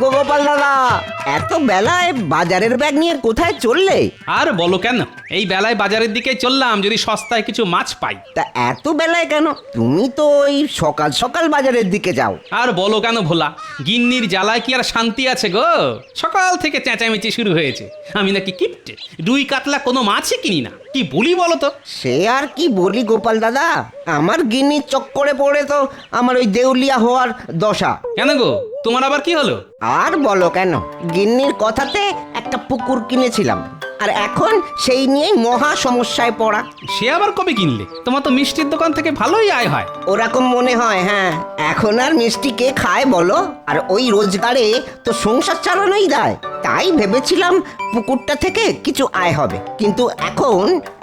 গো গোপাল দাদা, এত বেলায় বাজারের ব্যাগ নিয়ে কোথায় চললে? আর বলো কেন, এই বেলায় বাজারের দিকে চললাম যদি সস্তায় কিছু মাছ পাই। তা এত বেলায় কেন? তুমি তো ওই সকাল সকাল বাজারের দিকে যাও। আর বলো কেন ভোলা, গিন্নির জ্বালায় কি আর শান্তি আছে গো? সকাল থেকে চেঁচামেচি শুরু হয়েছে, আমি নাকি কিপটে, রুই কাতলা কোনো মাছই কিনি না। কি বলি বলো তো? সে আর কি বলি গোপাল দাদা, আমার গিন্নির চক্করে পড়ে তো আমার ওই দেউলিয়া হওয়ার দশা। কেন গো, তোমার আবার কি হলো? আর বলো কেন, গিন্নির কথাতে একটা পুকুর কিনেছিলাম, আর এখন সেই নিয়েই মহা সমস্যায় পড়া। সে আবার কবে কিনলে? তোমার তো মিষ্টির দোকান থেকে ভালোই আয় হয়। ওরকম মনে হয়, হ্যাঁ। এখন আর মিষ্টি কে খায় বলো? আর ওই রোজগারে তো সংসার চালানোই দেয়। তাই ভেবেছিলাম পুকুরটা থেকে কিছু আয় হবে, কিন্তু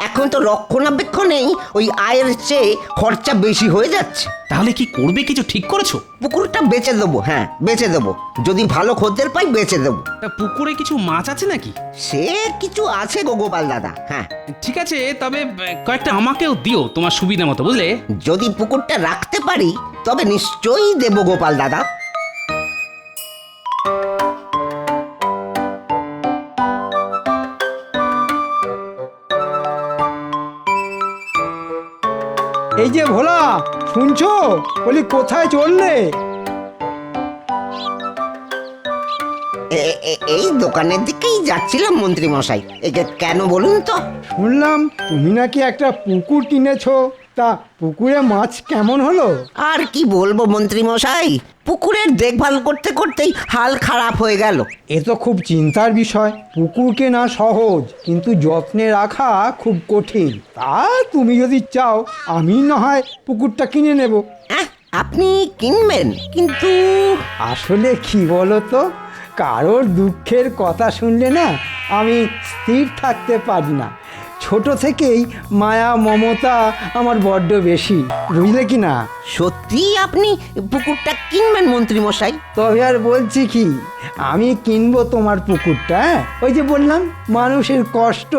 এখন তো রক্ষণাবেক্ষণেই ওই আয়ের চেয়ে খরচা বেশি হয়ে যাচ্ছে। তাহলে কি করবে, কিছু ঠিক করেছো? পুকুরটা বেচে দেবো, হ্যাঁ বেচে দেবো, যদি ভালো খদ্দের পাই বেচে দেবো। তা পুকুরে কিছু মাছ আছে নাকি? সে কিছু আছে গো গোপাল দাদা, হ্যাঁ। ঠিক আছে, তবে কয়েকটা আমাকেও দিও তোমার সুবিধা মতো, বুঝলে? যদি পুকুরটা রাখতে পারি তবে নিশ্চয়ই দেবো গোপাল দাদা। এই যে ভোলা, শুনছো? বলি কোথায় চললে? এই দোকানের দিকেই যাচ্ছিলাম মন্ত্রী মশাই। কেন বলুন তো? শুনলাম তুমি নাকি একটা পুকুর কিনেছো, তা পুকুরে মাছ কেমন হলো? আর কি বলবো মন্ত্রী মশাই, পুকুরের দেখভাল করতে করতেই হাল খারাপ হয়ে গেল। এ তো খুব চিন্তার বিষয়। পুকুর কেনা সহজ, কিন্তু যত্নে রাখা খুব কঠিন। তা তুমি যদি চাও আমি না হয় পুকুরটা কিনে নেব। আপনি কিনবেন? কিন্তু আসলে কি বলো তো, কারোর দুঃখের কথা শুনলে না আমি স্থির থাকতে পারি না। ছোট থেকেই মায়া মমতা আমার বড্ড বেশি, বুঝলে কি না? সত্যি আপনি পুকুরটা কিনবেন মন্ত্রী মশাই? তবে আর বলছি কি, আমি কিনবো তোমার পুকুরটা। ওই যে বললাম, মানুষের কষ্ট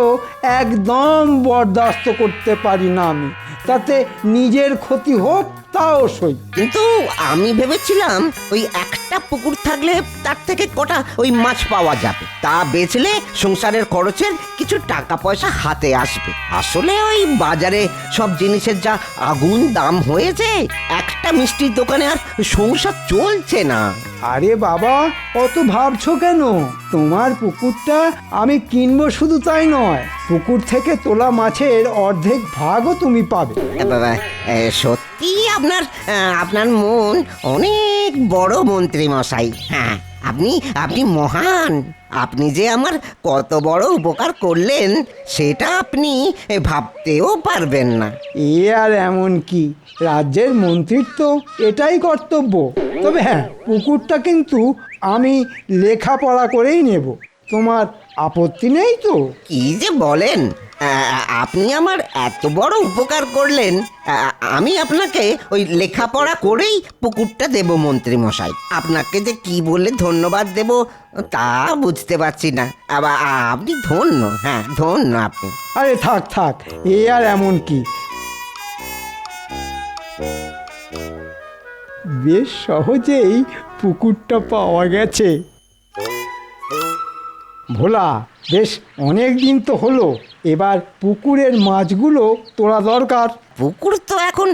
একদম বরদাস্ত করতে পারি না আমি, তাতে নিজের ক্ষতি হোক তাও সই। কিন্তু আমি ভেবেছিলাম ওই একটা পুকুর থাকলে তার থেকে কটা ওই মাছ পাওয়া যাবে, তা বেচলে সংসারের খরচের কিছু টাকা পয়সা হাতে আসবে। আসলে ওই বাজারে সব জিনিসের যা আগুন দাম হয়েছে, একটা মিষ্টির দোকানে আর সংসার চলছে না। আরে বাবা, অত ভাবছো কেন? তোমার পুকুরটা আমি কিনবো শুধু তাই নয়, পুকুর থেকে তোলা মাছের অর্ধেক ভাগও তুমি পাবে। বাবা, সত্যি আপনার মন অনেক বড় মন্ত্রী মশাই। হ্যাঁ, আপনি মহান। আপনি যে আমার কত বড় উপকার করলেন সেটা আপনি ভাবতেও পারবেন না। এ আর এমন কি, রাজ্যের মন্ত্রীর তো এটাই কর্তব্য। তবে হ্যাঁ, পুকুরটা কিন্তু আমি লেখাপড়া করেই নেব। তোমার আপত্তি নেই তো? কি যে বলেন, আপনি আমার এত বড় উপকার করলেন, আমি আপনাকে ওই লেখাপড়া করেই পুকুরটা দেব মন্ত্রী মশাই। আপনাকে যে কি বলে ধন্যবাদ দেব তা বুঝতে পারছি না। আবার আপনি ধন্য, হ্যাঁ ধন্য আপনি। আরে থাক থাক, এ আর এমন কি, বেশ সহজেই পুকুরটা পাওয়া গেছে। ভোলা, বেশ অনেক দিন তো হলো, এবার পুকুরের মাছগুলো তোলা দরকার। পুকুর তো এখন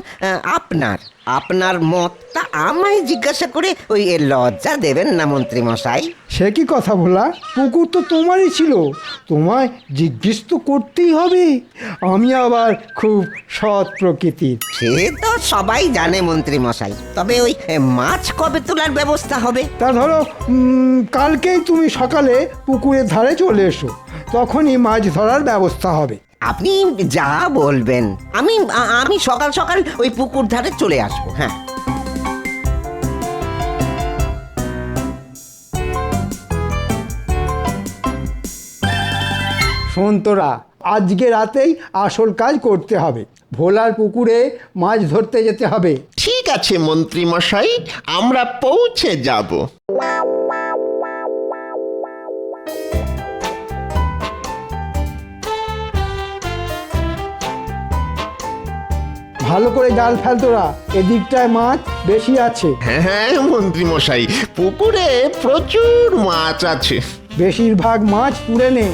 আপনার মত, তা আমায় জিজ্ঞাসা করে ওই লজ্জা দেবেন না মন্ত্রী মশাই। সে কি কথা ভোলা, পুকুর তো তোমারই ছিল, তোমায় জিজ্ঞেস তো করতেই হবে। আমি আবার খুব সৎ প্রকৃতির। সে তো সবাই জানে মন্ত্রী মশাই, তবে ওই মাছ কবে তোলার ব্যবস্থা হবে? তা ধরো কালকেই তুমি সকালে পুকুরের ধারে চলে এসো, তখনই মাছ ধরার ব্যবস্থা হবে। আপনি যা বলবেন, আমি সকাল সকাল ওই পুকুর ধারে চলে আসবো। হ্যাঁ, শোন তোরা, আজকে রাতেই আসল কাজ করতে হবে। ভোলার পুকুরে মাছ ধরতে যেতে হবে। ঠিক আছে মন্ত্রী মশাই, আমরা পৌঁছে যাব। ভালো করে জাল ফেল তোরা, এদিকটায় মাছ বেশি আছে। হ্যাঁ হ্যাঁ মন্ত্রী মশাই, পুকুরে প্রচুর মাছ আছে। বেশিরভাগ মাছ পুড়ে নে,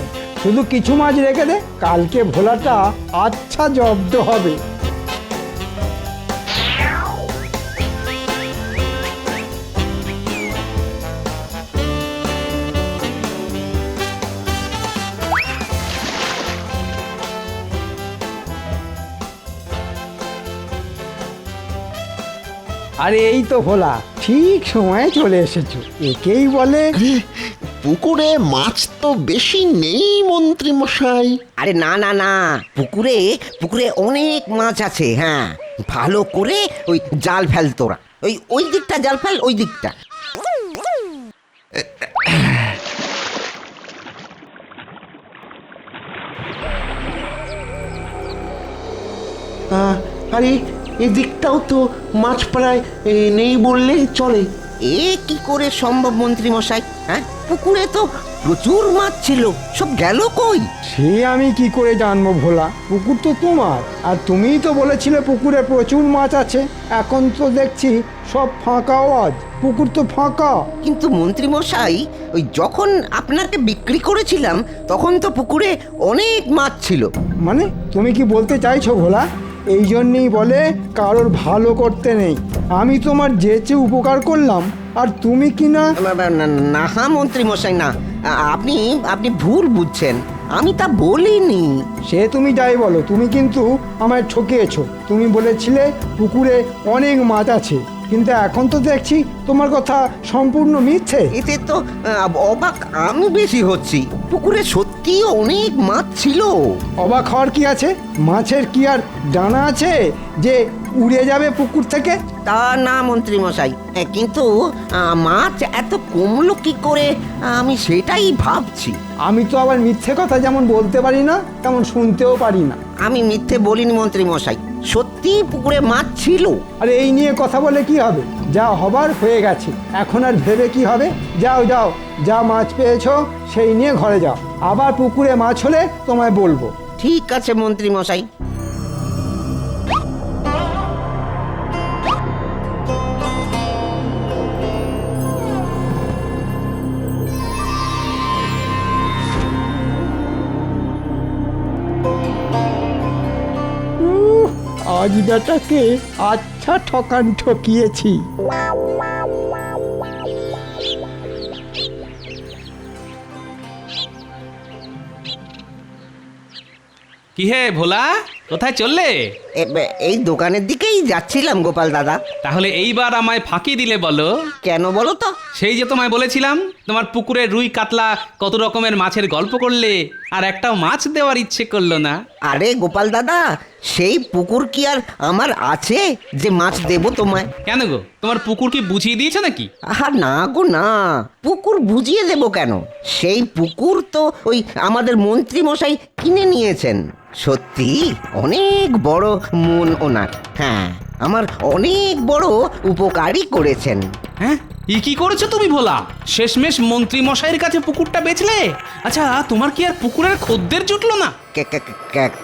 শুধু কিছু মাছ রেখে দে, কালকে ভোলাটা আচ্ছা জব্দ হবে। আরে এই তো ভোলা, ঠিক সময়ে চলে এসেছো। একেই বলে আরে, পুকুরে মাছ তো বেশি নেই মন্ত্রী মশাই। আরে না না না, পুকুরে পুকুরে অনেক মাছ আছে। হ্যাঁ, ভালো করে ওই জাল ফেল তোরা, ওই দিকটা জাল ফেল, ওই দিকটা। আরে এদিকটাও তো মাছ প্রায় নেই বললেই চলে। এ কি করে সম্ভব মন্ত্রী মশাই? হ্যাঁ, পুকুরে তো প্রচুর মাছ ছিল, সব গেল কই? সে আমি কি করে জানবো ভোলা, পুকুর তো তোমার, আর তুমিই তো বলেছিলে পুকুরে প্রচুর মাছ আছে। এখন তো দেখছি সব ফাঁকা আওয়াজ, পুকুর তো ফাঁকা। কিন্তু মন্ত্রী মশাই, ওই যখন আপনাকে বিক্রি করেছিলাম তখন তো পুকুরে অনেক মাছ ছিল। মানে তুমি কি বলতে চাইছো ভোলা? এই জন্যেই বলে কারোর ভালো করতে নেই। আমি তোমার যেচে উপকার করলাম, আর তুমি কি না। না হ্যাঁ মন্ত্রী মশাই, না, আপনি আপনি ভুল বুঝছেন, আমি তা বলিনি। সে তুমি যাই বলো, তুমি কিন্তু আমায় ঠকিয়েছো। তুমি বলেছিলে পুকুরে অনেক মাছ আছে, কিন্তু এখন তো দেখছি তোমার কথা সম্পূর্ণ মিথ্যে। এতে তো অবাক আমি বেশি হচ্ছি। পুকুরে সত্যি অনেক মাছ ছিল। অবাক হওয়ার কি আছে? মাছের কি আর ডানা আছে যে উড়ে যাবে পুকুর থেকে? তা না মন্ত্রী মশাই, কিন্তু মাছ এত কমলো কি করে, আমি সেটাই ভাবছি। আমি তো আবার মিথ্যে কথা যেমন বলতে পারি না, তেমন শুনতেও পারি না। আমি মিথ্যে বলিনি মন্ত্রী মশাই, সত্যি পুকুরে মাছ ছিল। আর এই নিয়ে কথা বলে কি হবে? যা হবার হয়ে গেছে, এখন আর ভেবে কি হবে? যাও যাও, যা মাছ পেয়েছো সেই নিয়ে ঘরে যাও। আবার পুকুরে মাছ হলে তোমায় বলবো। ঠিক আছে মন্ত্রী মশাই। আজ বেটাকে আচ্ছা ঠকান ঠকিয়েছি। কি হে ভোলা, কোথায় চললে? এই দোকানের দিকেই যাচ্ছিলাম গোপাল দাদা। তাহলে এইবার আমায় ফাঁকি দিলে বলো। কেন বলো তো? সেই যে তোমায় বলেছিলাম তোমার পুকুরে রুই কাতলা কত রকমের মাছের গল্প করলে, আর একটাও মাছ দেওয়ার ইচ্ছে করলো না। আরে গোপাল দাদা, সেই পুকুর কি আর আমার আছে যে মাছ দেবো তোমায়? কেন গো, তোমার পুকুর কি বুঝিয়ে দিয়েছে নাকি? আহা না গো না, পুকুর বুঝিয়ে দেবো কেন? সেই পুকুর তো ওই আমাদের মন্ত্রী মশাই কিনে নিয়েছেন। সত্যি অনেক বড় মন ওনার। হ্যাঁ, আমার অনেক বড় উপকারই করেছেন। হ্যাঁ, কি করেছো তুমি ভোলা? শেষমেশ মন্ত্রী মশাইয়ের কাছে পুকুরটা বেচলে? আচ্ছা, তোমার কি আর পুকুরের খদ্দের জুটলো না?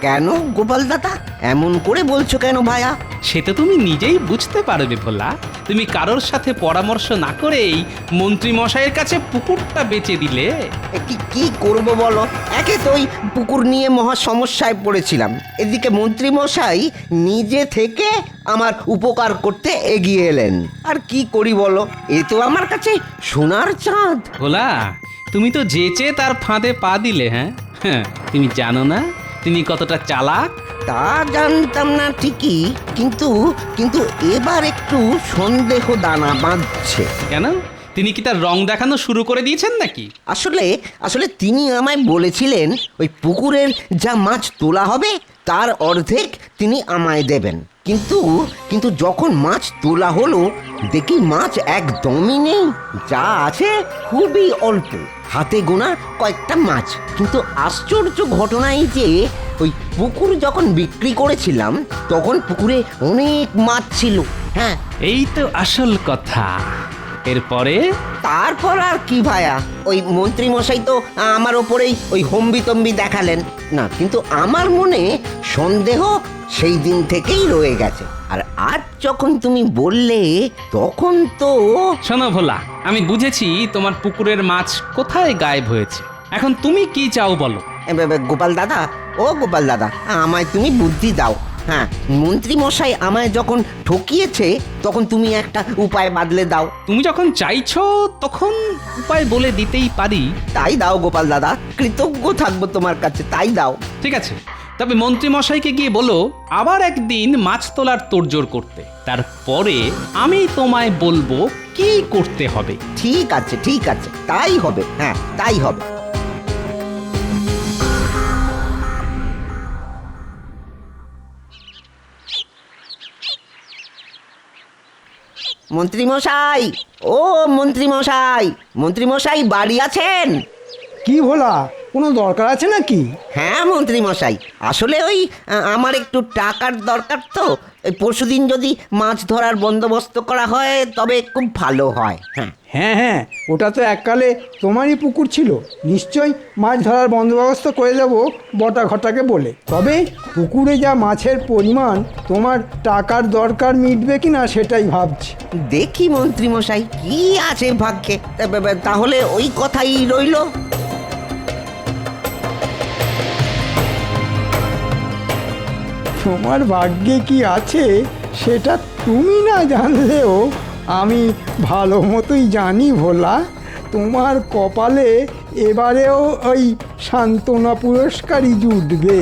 কেন গোপাল দাদা, এমন করে বলছো কেন ভায়া? সে তো তুমি নিজেই বুঝতে পারবে ভোলা। তুমি কারোর সাথে পরামর্শ না করেই মন্ত্রী মশাইয়ের কাছে পুকুরটা বেচে দিলে। কি করবো বলো? একে তো ওই পুকুর নিয়ে মহা সমস্যায় পড়েছিলাম, এদিকে মন্ত্রী মশাই নিজে থেকে আমার উপকার করতে এগিয়ে এলেন। আর কি করি বলো, এ তো আমার কাছে সোনার চাঁদ। ভোলা, তুমি তো যেচে তার ফাঁদে পা দিলে। হ্যাঁ হ্যাঁ, তুমি জানো না তিনি কতটা চালাক? তা জানতাম না ঠিকই, কিন্তু কিন্তু এবার একটু সন্দেহ দানা বাঁধছে। কেন, তিনি কি তার রং দেখানো শুরু করে দিয়েছেন নাকি? আসলে আসলে তিনি আমায় বলেছিলেন ওই পুকুরের যা মাছ তোলা হবে তার অর্ধেক তিনি আমায় দেবেন। কিন্তু কিন্তু যখন মাছ তোলা হলো দেখি মাছ একদমই নেই, যা আছে খুবই অল্প, হাতে গোনা কয়েকটা মাছ। কিন্তু আশ্চর্য ঘটনা এই যে ওই পুকুর যখন বিক্রি করেছিলাম তখন পুকুরে অনেক মাছ ছিল। হ্যাঁ, এই তো আসল কথা। এরপরে তারপর আর কি ভায়া, ওই মন্ত্রী মশাই তো আমার ওপরেই ওই হম্বিতম্বি দেখালেন না, কিন্তু আমার মনে সন্দেহ সেই দিন থেকেই রয়ে গেছে। আর আজ যখন তুমি বললে তখন তো শোনো ভোলা, আমি বুঝেছি তোমার পুকুরের মাছ কোথায় গায়েব হয়েছে। এখন তুমি কি চাও বলো। গোপাল দাদা, ও গোপাল দাদা, আমায় তুমি বুদ্ধি দাও। হ্যাঁ, মন্ত্রী মশাই আমায় যখন ঠকিয়েছে তখন তুমি একটা উপায় বাদলে দাও। তুমি যখন চাইছো তখন উপায় বলে দিতেই পারি। তাই দাও গোপাল দাদা, কৃতজ্ঞ থাকবো তোমার কাছে, তাই দাও। ঠিক আছে, তবে মন্ত্রী মশাইকে গিয়ে বলো আবার একদিন মাছ তোলার তোড়জোড় করতে। তারপরে আমি তোমায় বলবো কি করতে হবে। ঠিক আছে, ঠিক আছে, তাই হবে। হ্যাঁ, তাই হবে। মন্ত্রী মশাই, ও মন্ত্রী মশাই, মন্ত্রী মশাই বাড়ি আছেন? কি ভোলা, কোনো দরকার আছে নাকি? হ্যাঁ মন্ত্রী মশাই, আসলে ওই আমার একটু টাকার দরকার তো। এই পরশুদিন যদি মাছ ধরার বন্দোবস্ত করা হয় তবে খুব ভালো হয়। হ্যাঁ, হ্যাঁ হ্যাঁ, ওটা তো এককালে তোমারই পুকুর ছিল, নিশ্চয়ই মাছ ধরার বন্দোবস্ত করে দেবো বটা ঘটাকে বলে। তবে পুকুরে যা মাছের পরিমাণ, তোমার টাকার দরকার মিটবে কিনা সেটাই ভাবছি। দেখি মন্ত্রী মশাই কি আছে ভাগ্যে। তাহলে ওই কথাই রইলো। তোমার ভাগ্যে কি আছে সেটা তুমি না জানলেও আমি ভালো মতোই জানি ভোলা। তোমার কপালে এবারেও ওই সান্ত্বনা পুরস্কারই জুটবে।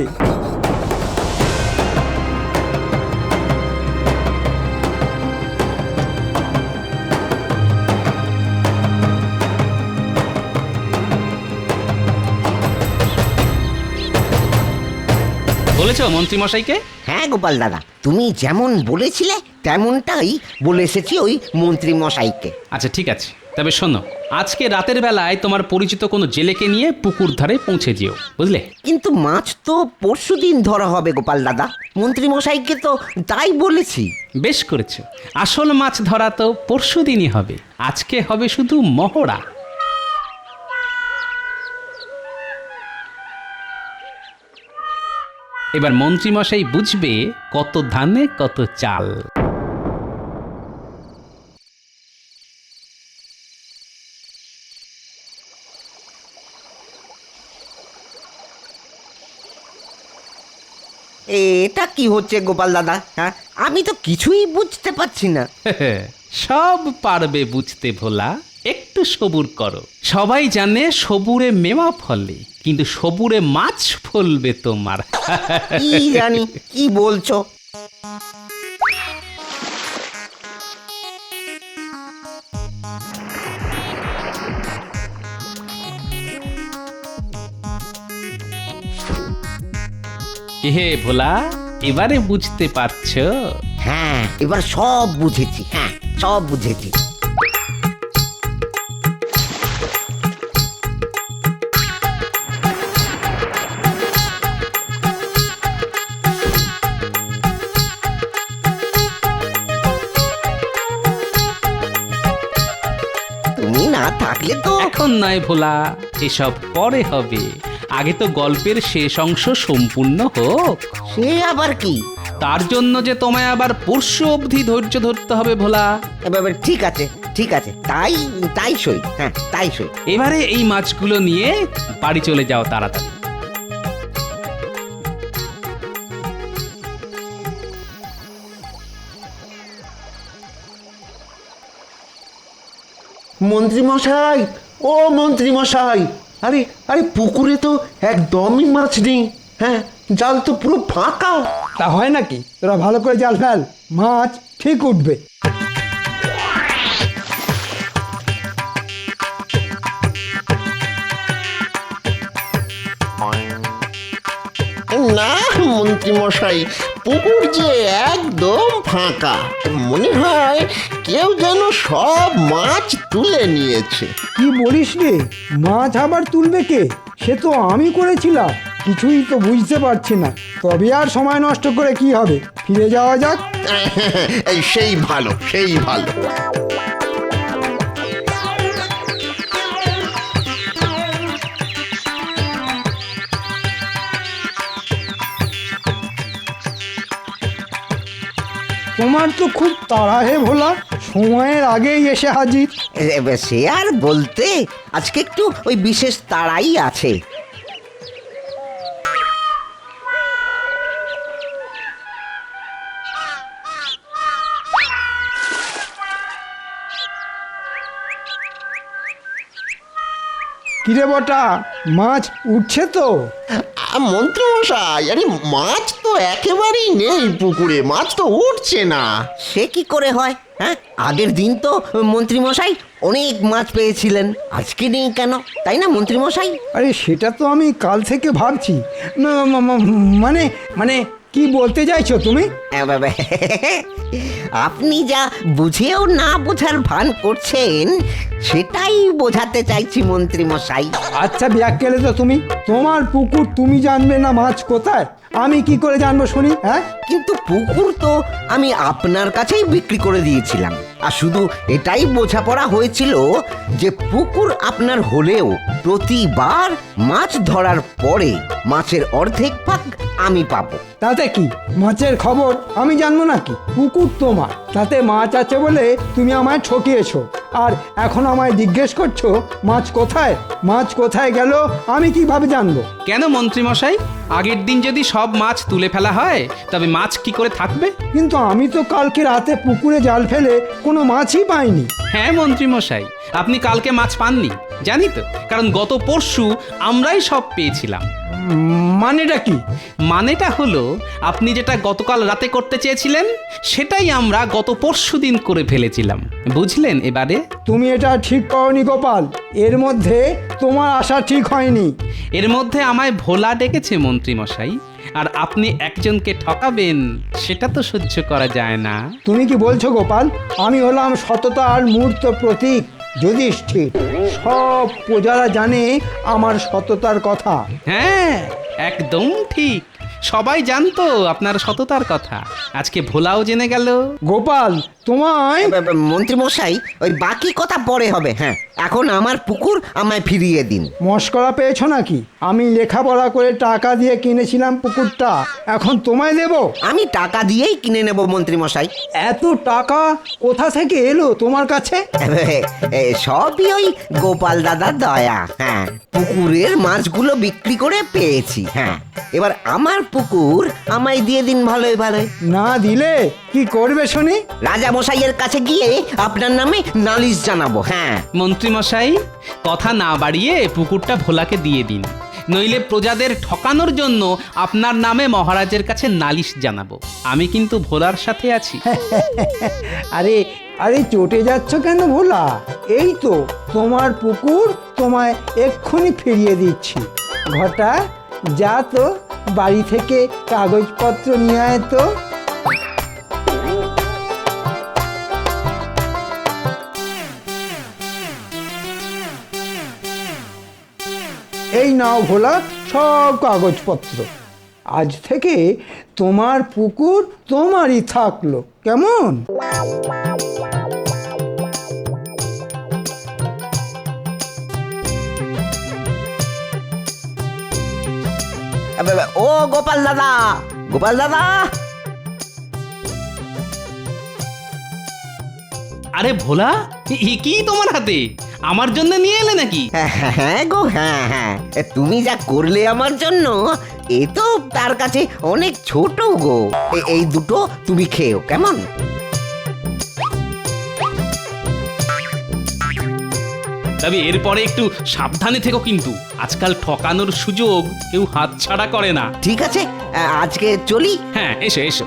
বলেছো মন্ত্রী মশাইকে? হ্যাঁ গোপাল দাদা, তুমি যেমন বলেছিলে তেমনটাই বলে এসেছি ওই মন্ত্রী মশাইকে। আচ্ছা ঠিক আছে, তবে শোনো, আজকে রাতের বেলায় তোমার পরিচিত কোনো জেলেকে নিয়ে পুকুর ধারে পৌঁছে যেও, বুঝলে? কিন্তু মাছ তো পরশুদিন ধরা হবে গোপাল দাদা, মন্ত্রী মশাইকে তো তাই বলেছি। বেশ করেছো, আসল মাছ ধরা তো পরশুদিনই হবে, আজকে হবে শুধু মহড়া। এবার মন্ত্রী মশাই বুঝবে কত ধানে কত চাল। এটা কি হচ্ছে গোপাল দাদা? হ্যাঁ, আমি তো কিছুই বুঝতে পারছি না। সব পারবে বুঝতে ভোলা, একটু সবুর করো। সবাই জানে সবুরে মেওয়া ফলে, কিন্তু সবুরে মাছ ফলবে তোমার। কি জানি কি বলছো। হে ভোলা, এবারে বুঝতে পারছো? হ্যাঁ, এবার সব বুঝেছি। হ্যাঁ, সব বুঝেছি। তুমি না থাকলে তো এখন নয় ভোলা, এসব পরে হবে। আগে তো গল্পের শেষ অংশ সম্পূর্ণ হোক। সে আবার কি? তার জন্য যে তোমায় আবার পরশু অবধি ধৈর্য ধরতে হবে ভোলা। এবার ঠিক আছে, ঠিক আছে, তাই তাই সই। হ্যাঁ, তাই সই। এবারে এই মাছগুলো নিয়ে বাড়ি চলে যাও তাড়াতাড়ি। মন্ত্রী মশাই, ও মন্ত্রী মশাই, আরে আরে পুকুরে তো একদমই মাছ নেই। হ্যাঁ, জাল তো পুরো ফাঁকা। তা হয় নাকি? তোরা ভালো করে জাল ফেল, মাছ ঠিক উঠবে। না মন্ত্রী মশাই, পুকুর যে একদম ফাঁকা। মনে হয় কেউ যেন সব মাছ তুলে নিয়েছে। কি বলিস রে, মাছ আবার তুলবে কে? সে তো আমি করেছিলাম, কিছুই তো বুঝতে পারছি না। তবে আর সময় নষ্ট করে কি হবে, ফিরে যাওয়া যাক। এই সেই ভালো, সেই ভালো। তোমার তো খুব তাড়া হে ভোলা, সময়ের আগেই এসে হাজির। সে আর বলতে, আজকে একটু ওই বিশেষ তাড়াই আছে। কিরে বটা, মাছ উঠছে তো? মন্ত্রী মশাই, আরে মাছ তো একেবারেই নেই পুকুরে, মাছ তো উঠছে না। সে কি করে হয়? হ্যাঁ, আগের দিন তো মন্ত্রী মশাই অনেক মাছ পেয়েছিলেন, আজকে নেই কেন, তাই না মন্ত্রী মশাই? আরে সেটা তো আমি কাল থেকে ভাবছি। মানে মানে কি বলতে চাইছো তুমি? আপনি যা বুঝেও না বোঝার ভান করছেন সেটাই বোঝাতে চাইছি মন্ত্রী মশাই। আচ্ছা ব্যাককেলে তো তুমি, তোমার পুকুর তুমি জানবে না মাছ কোথায়, আমি কি করে জানবো শুনি? হ্যাঁ, কিন্তু পুকুর তো আমি আপনার কাছেই বিক্রি করে দিয়েছিলাম, আর শুধু এটাই বোঝাপড়া হয়েছিল যে পুকুর আপনার হলেও প্রতিবার মাছ ধরার পরে মাছের অর্ধেক ভাগ আমি পাবো। তাতে কি, মাছের খবর আমি জানবো নাকি? পুকুর তোমার, তাতে মাছ আছে বলে তুমি আমায় ঠকিয়েছো, আর এখন আমায় জিজ্ঞেস করছো মাছ কোথায়? মাছ কোথায় গেল আমি কিভাবে জানবো? কেন মন্ত্রী মশাই, আগের দিন যদি সব মাছ তুলে ফেলা হয় তবে মাছ কি করে থাকবে? কিন্তু আমি তো কালকে রাতে পুকুরে জাল ফেলে কোনো মাছই পাইনি। হ্যাঁ মন্ত্রী মশাই, আপনি কালকে মাছ পাননি জানি তো, কারণ গত পরশু আমরাই সব পেয়েছিলাম। মানেটা কি? মানেটা হলো আপনি যেটা গতকাল রাতে করতে চেয়েছিলেন সেটাই আমরা গত পরশু দিন করে ফেলেছিলাম, বুঝলেন এবারে? তুমি এটা ঠিক করনি গোপাল, এর মধ্যে তোমার আশা ঠিক হয়নি। এর মধ্যে আমায় ভোলা ডেকেছে মন্ত্রী মশাই, আর আপনি একজনকে ঠকাবেন সেটা তো সহ্য করা যায় না। তুমি কি বলছো গোপাল? আমি হলাম সততার মূর্ত প্রতীক যুধিষ্ঠির, সব প্রজারা জানে আমার সততার কথা। হ্যাঁ একদম ঠিক, সবাই জানতো আপনার সততার কথা, আজকে ভোলাও জেনে গেল। গোপাল তোমায় মন্ত্রী মশাই, ওই বাকি কথা পরে হবে। হ্যাঁ, এখন আমার পুকুর আমায় ফিরিয়ে দিন। মস্করা পেয়েছো নাকি? আমি লেখাপড়া করে টাকা দিয়ে কিনেছিলাম পুকুরটা, এখন তোমায় দেব? আমি টাকা দিয়েই কিনে নেব মন্ত্রী মশাই। এত টাকা কোথা থেকে এলো তোমার কাছে? সবই ওই গোপাল দাদার দয়া। হ্যাঁ, পুকুরের মাছগুলো বিক্রি করে পেয়েছি। হ্যাঁ, এবার আমার পুকুর আমায় দিয়ে দিন ভালোই ভালোই। না দিলে কি করবে শুনি? রাজা মশাইয়ের কাছে গিয়ে আপনার নামে নালিশ জানাবো। হ্যাঁ মন্ত্রী মশাই, কথা না বাড়িয়ে পুকুরটা ভোলাকে দিয়ে দিন, নইলে প্রজাদের ঠকানোর জন্য আপনার নামে মহারাজের কাছে নালিশ জানাবো। আমি কিন্তু ভোলার সাথে আছি। আরে আরে চটে যাচ্ছ কেন ভোলা? এই তো তোমার পুকুর, তোমায় এক্ষুনি ফিরিয়ে দিচ্ছি। ঘটা, যা তো বাড়ি থেকে কাগজপত্র নিয়ে আয় তো। এই নাও ভোলা সব কাগজপত্র, আজ থেকে তোমার পুকুর তোমারই থাকলো, কেমন? ও গোপাল দাদা, গোপাল দাদা। আরে ভোলা, কি তোমার হাতে? আমার জন্য নিয়ে এলে নাকি? হ্যাঁ গো, হ্যাঁ হ্যাঁ, তুমি যা করলে আমার জন্য, এ তো তার কাছে অনেক ছোট গো। এই দুটো তুমি খেও, কেমন? তবে এরপরে একটু সাবধানে থেকো, কিন্তু আজকাল ঠকানোর সুযোগ কেউ হাতছাড়া করে না। ঠিক আছে, আজকে চলি। হ্যাঁ এসো এসো।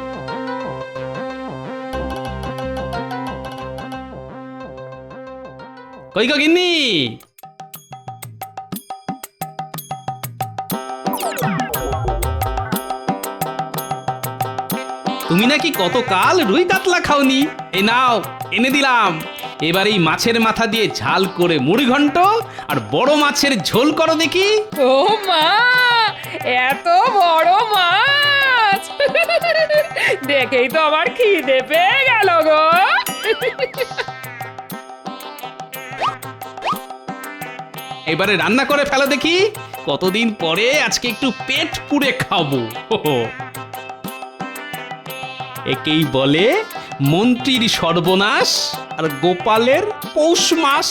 কই গো গিন্নি? তুমি নাকি কতকাল রুই কাতলা খাওনি, এই নাও এনে দিলাম। এবার এই মাছের মাথা দিয়ে ঝাল করে মুড়ি ঘন্ট আর বড় মাছের ঝোল করো দেখি। ও মা, এত বড় মাছ দেখেই তো আমার খিদে পেয়ে গেল গো। এবারে রান্না করে ফেলো দেখি, কতদিন পরে আজকে একটু পেট পুড়ে খাবো। একেই বলে মন্ত্রীর সর্বনাশ আর গোপালের পৌষ মাস।